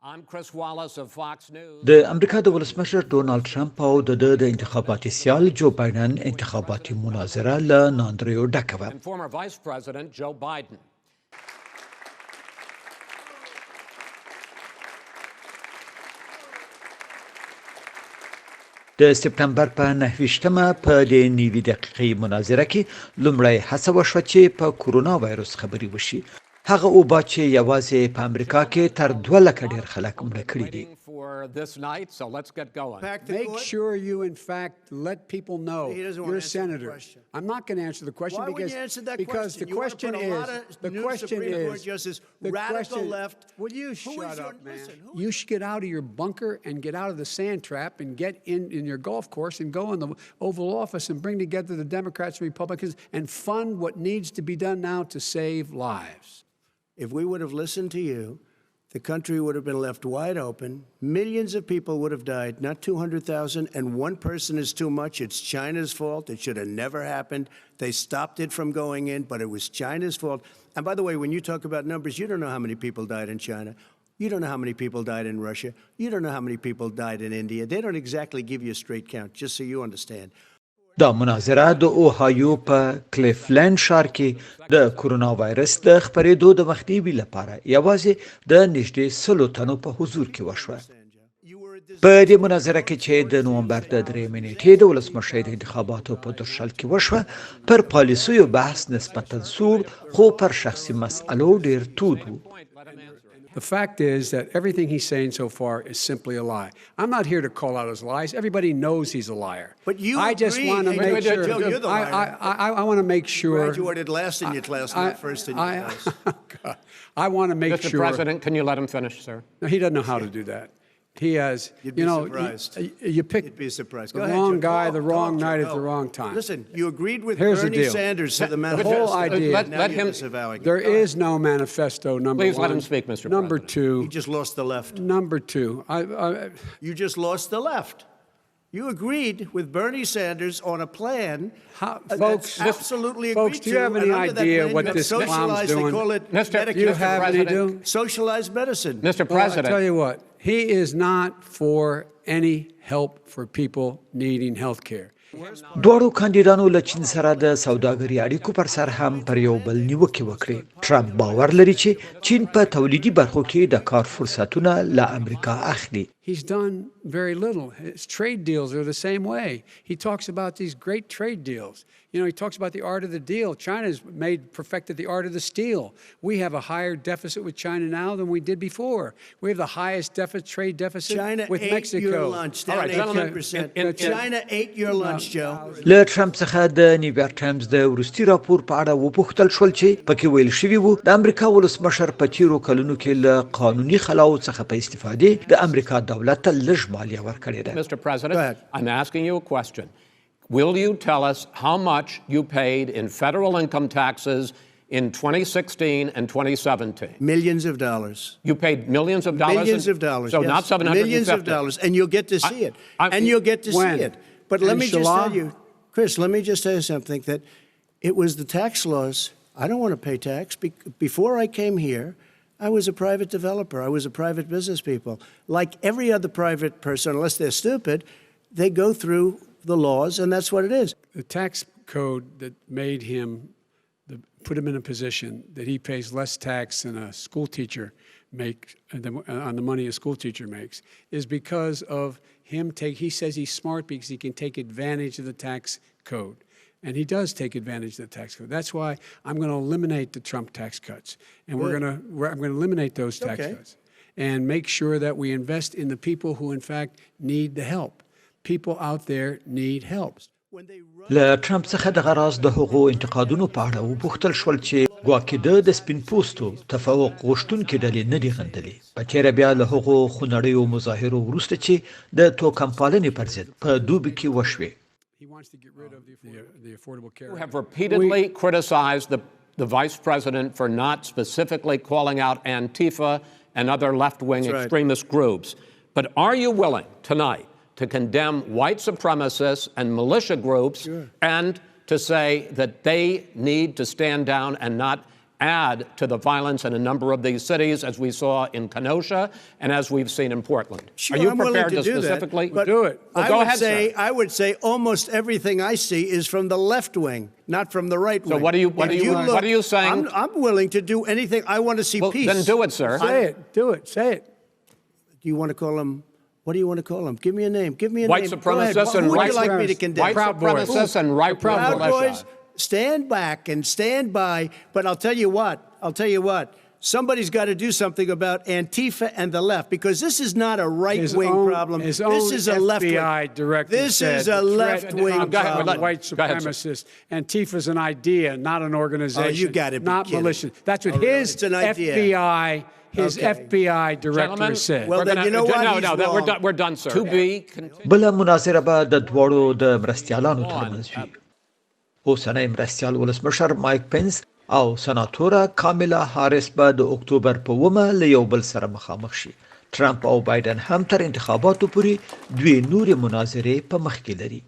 د امریکا د ولسمشر ډونالډ ټرمپ او د انتخاباتي سیال جوبایډن انتخاباتي مناظره له ناندریو ډکه وه. د سپتمبر په 9 په دې نیوي دقیقې مناظره کې لومړی هڅه وشوه چې په کورونا وایرس خبرې وشي. هغه اوبه چې یوازې په امریکا کې تر 2 لکه ډېر خلک مړه کړي دي. Make sure you, in fact, let people know you're a senator. I'm not going to answer the question because the question is, radical left. Will you shut up, man? You should get out of your bunker and get out of the sand trap and get in your golf course and go in the Oval Office and bring together the Democrats and Republicans and fund what needs to be done now to save lives. If we would have listened to you, the country would have been left wide open. Millions of people would have died, not 200,000, and one person is too much. It's China's fault. It should have never happened. They stopped it from going in, but it was China's fault. And by the way, when you talk about numbers, you don't know how many people died in China. You don't know how many people died in Russia. You don't know how many people died in India. They don't exactly give you a straight count, just so you understand. دا مناظره د اوهایو په کلیفلند ښار کې د کورونا وایرس د خپرېدو د مخنیوي لپاره یوازې د نږدې 100 تنو په حضور کې وشوه. په دې مناظره کې چې د نومبر د 3 نیټې د ولسمشرۍ د انتخاباتو په درشل کې وشوه، پر پالیسیو بحث نسبتاً سوړ خو پر شخصي مسألو ډېر تود و. The fact is that everything he's saying so far is simply a lie. I'm not here to call out his lies. Everybody knows he's a liar. But you I just want to make sure. Joe, you're the liar. I want to make sure. You graduated last in your class, not first in your class. I want to make sure. Mr. President, can you let him finish, sir? No, he doesn't know how to do that. He has, you picked the wrong guy, the wrong night at the wrong time. Listen, you agreed with Bernie Sanders to the manifesto. The whole idea. Let him. There is no manifesto, number Please one. Let him speak, Mr. Number President. 2. You just lost the left. Number 2. You just lost the left. You agreed with Bernie Sanders on a plan. Folks, absolutely agreed folks, do you have any idea what this clown's doing? They call it socialized medicine. Mr. President. I'll tell you what, he is not for any help for people needing health care. دواړو کاندیدانو له چین سره د سوداګرۍ اړیکو پر سر هم پر یو بل نیوکې وکړې. ټرمپ باور لري چې چین په تولیدي برخو کې د کار فرصتونه له امریکا اخلي. He's done very little. His trade deals are the same way. He talks about these great trade deals. You know, he talks about the art of the deal. China's perfected the art of the steal. We have a higher deficit with China now than we did before. We have the highest trade deficit with Mexico. China ate your lunch, down 18%. China ate your lunch, Joe. له ټرمپ څخه د نیویارک ټایمز د وروستي راپور په اړه وپوښتل شول چې پکې ویل شوي وو د امریکا ولسمشر په تیرو کلونو کې له قانوني خلاو څخه په استفادې د امریکا دولت ته لږ مالیه ورکړې ده. Mr. President, I'm asking you a question. Will you tell us how much you paid in federal income taxes in 2016 and 2017? Millions of dollars. You paid millions of dollars? Millions of dollars, So yes. not 750? Millions of dollars, and you'll get to see it. And you'll get to see it. But let me just tell you, Chris, let me just tell you something, that it was the tax laws. I don't want to pay tax. Before I came here, I was a private developer. I was a private business people. Like every other private person, unless they're stupid, they go through the laws, and that's what it is. The tax code that made him, put him in a position that he pays less tax than a school teacher on the money a school teacher makes, is because of him he says he's smart because he can take advantage of the tax code. And he does take advantage of the tax code. That's why I'm going to eliminate the Trump tax cuts. And I'm going to eliminate those tax cuts and make sure that we invest in the people who, in fact, need the help. People out there need help. له ټرمپ څخه د غراز د هغو انتقادونو په اړه وپوښتل شول چې ګواکې د سپین پوستو تفوق غوښتونکي ډلې نه دي غندلې. په تېره بیا له هغو خونړیو مظاهرو وروسته چې د توکمپالنې پر ضد په دوبي کې وشوې. He wants to get rid of the Affordable Care Act. You have repeatedly criticized the Vice President for not specifically calling out Antifa and other left-wing extremist groups. But are you willing tonight to condemn white supremacists and militia groups and to say that they need to stand down and not add to the violence in a number of these cities, as we saw in Kenosha and as we've seen in Portland. Sure, Are you I'm willing prepared to to do that, specifically but do it? Well, go ahead, sir. I would say almost everything I see is from the left wing, not from the right wing. So what are you saying? I'm willing to do anything. I want to see peace. Then do it, sir. Say it. Do it. Say it. Do you want to call him? What do you want to call him? Give me a name. Give me a White name. supremacists and Who would white you like me to condemn? White supremacists and right Proud militia. Boys, stand back and stand by. But I'll tell you what. Somebody's got to do something about Antifa and the left, because this is not a right-wing problem. This is a left-wing. FBI director This said is a left-wing problem. White supremacist. Antifa's an idea, not an organization. Oh, you got to be not kidding. militia. That's what really? his It's an idea. FBI director Gentlemen, said. Well, then you know what? No, He's no, wrong. we're done, sir. To be continued. بل مناظره به د دواړو د مرستیالانو ترمنځ وي. اوسنی مرستیال ولسمشر مایک پنس او سناتوره کاملا هاریس به د اکتوبر په 1 له یو بل سره مخامخ شي. ټرمپ او بایډن هم تر انتخاباتو پورې دوی نورې مناظرې په مخ کې لري.